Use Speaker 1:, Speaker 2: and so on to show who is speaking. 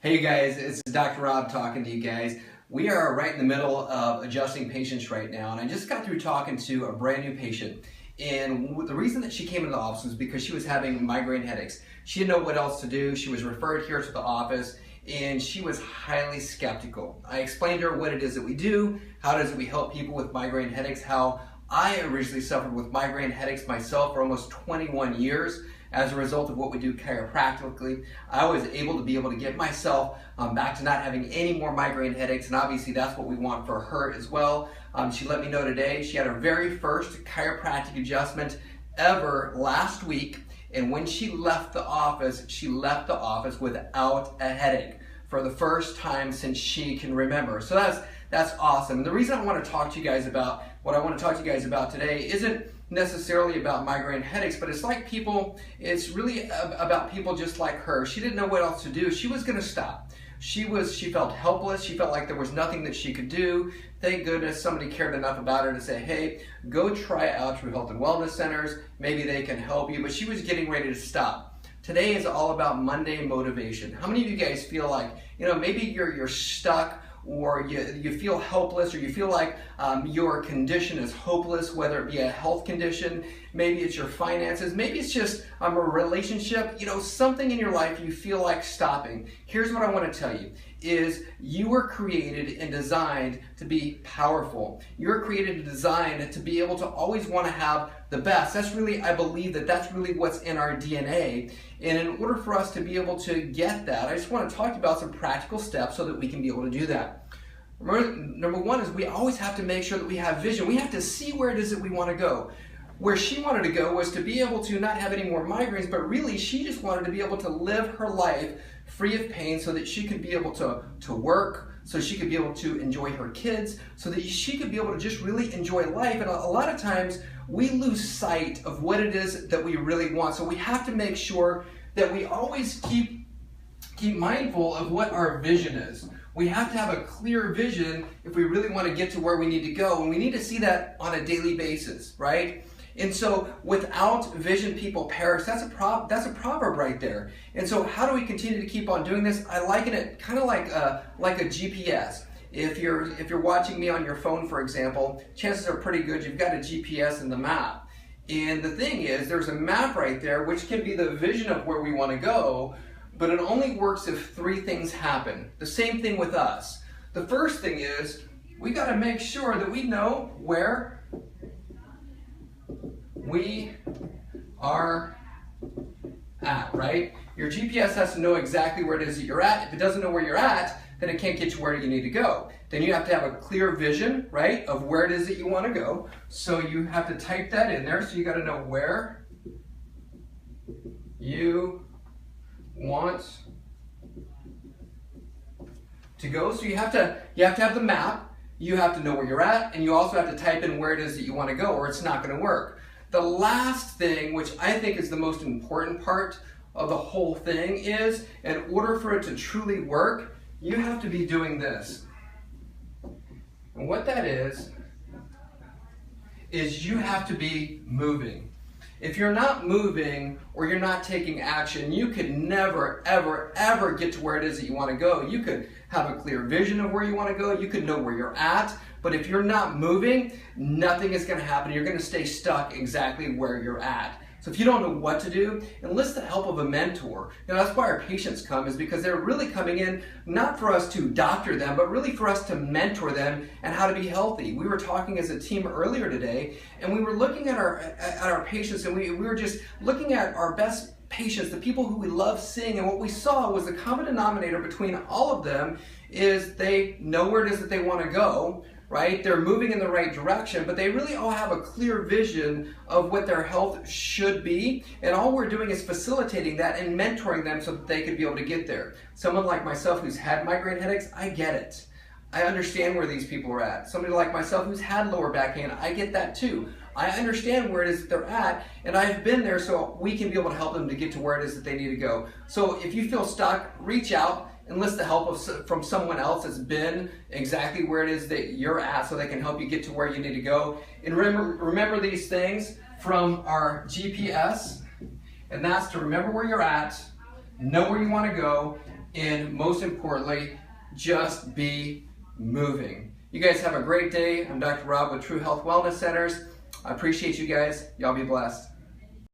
Speaker 1: Hey guys, it's Dr. Rob talking to you guys. We are right in the middle of adjusting patients right now, and I just got through talking to a brand new patient. And the reason that she came into the office was because she was having migraine headaches. She didn't know what else to do. She was referred here to the office, and she was highly skeptical. I explained to her what it is that we do, how it is that we help people with migraine headaches, how I originally suffered with migraine headaches myself for almost 21 years. As a result of what we do chiropractically, I was able to get myself back to not having any more migraine headaches, and obviously that's what we want for her as well. She let me know today she had her very first chiropractic adjustment ever last week, and when she left the office without a headache for the first time since she can remember. So that's awesome. And the reason I want to talk to you guys about what I want to talk to you guys about today isn't necessarily about migraine headaches, but it's really about people just like her. She didn't know what else to do. She was going to stop. She felt helpless. She felt like there was nothing that she could do. Thank goodness somebody cared enough about her to say, hey, go try out True Health and Wellness Centers. Maybe they can help you. But she was getting ready to stop. Today is all about Monday motivation. How many of you guys feel like, maybe you're stuck, or you feel helpless, or you feel like your condition is hopeless, whether it be a health condition, maybe it's your finances, maybe it's just a relationship, something in your life you feel like stopping. Here's what I want to tell you, is you were created and designed to be powerful. You were created and designed to be able to always want to have the best. I believe that's really what's in our DNA. And in order for us to be able to get that, I just want to talk to you about some practical steps so that we can be able to do that. Remember, number one is we always have to make sure that we have vision. We have to see where it is that we want to go. Where she wanted to go was to be able to not have any more migraines, but really she just wanted to be able to live her life free of pain so that she could be able to work, so she could be able to enjoy her kids, so that she could be able to just really enjoy life. And a lot of times we lose sight of what it is that we really want. So we have to make sure that we always keep mindful of what our vision is. We have to have a clear vision if we really want to get to where we need to go, and we need to see that on a daily basis, right? And so without vision, people perish. That's a proverb right there. And so how do we continue to keep on doing this? I liken it kind of like a GPS. If you're watching me on your phone, for example, chances are pretty good you've got a GPS in the map. And the thing is, there's a map right there which can be the vision of where we want to go, but it only works if three things happen. The same thing with us. The first thing is we got to make sure that we know where we are at, right? Your GPS has to know exactly where it is that you're at. If it doesn't know where you're at, then it can't get you where you need to go. Then you have to have a clear vision, right, of where it is that you want to go. So you have to type that in there. So you got to know where you want to go. So you have to have the map. You have to know where you're at, and you also have to type in where it is that you want to go, or it's not going to work. The last thing, which I think is the most important part of the whole thing, is in order for it to truly work, you have to be doing this. And what that is you have to be moving. If you're not moving or you're not taking action, you could never, ever, ever get to where it is that you want to go. You could have a clear vision of where you want to go. You could know where you're at. But if you're not moving, nothing is going to happen. You're going to stay stuck exactly where you're at. So if you don't know what to do, enlist the help of a mentor. That's why our patients come, is because they're really coming in not for us to doctor them, but really for us to mentor them and how to be healthy. We were talking as a team earlier today, and we were looking at our patients, and we were just looking at our best patients, the people who we love seeing, and what we saw was the common denominator between all of them is they know where it is that they want to go, right? They're moving in the right direction, but they really all have a clear vision of what their health should be, and all we're doing is facilitating that and mentoring them so that they could be able to get there. Someone like myself who's had migraine headaches, I get it. I understand where these people are at. Somebody like myself who's had lower back pain, I get that too. I understand where it is that they're at, and I've been there so we can be able to help them to get to where it is that they need to go. So if you feel stuck, reach out, enlist the help from someone else that's been exactly where it is that you're at so they can help you get to where you need to go. And remember these things from our GPS, and that's to remember where you're at, know where you want to go, and most importantly, just be moving. You guys have a great day. I'm Dr. Rob with True Health Wellness Centers. I appreciate you guys. Y'all be blessed.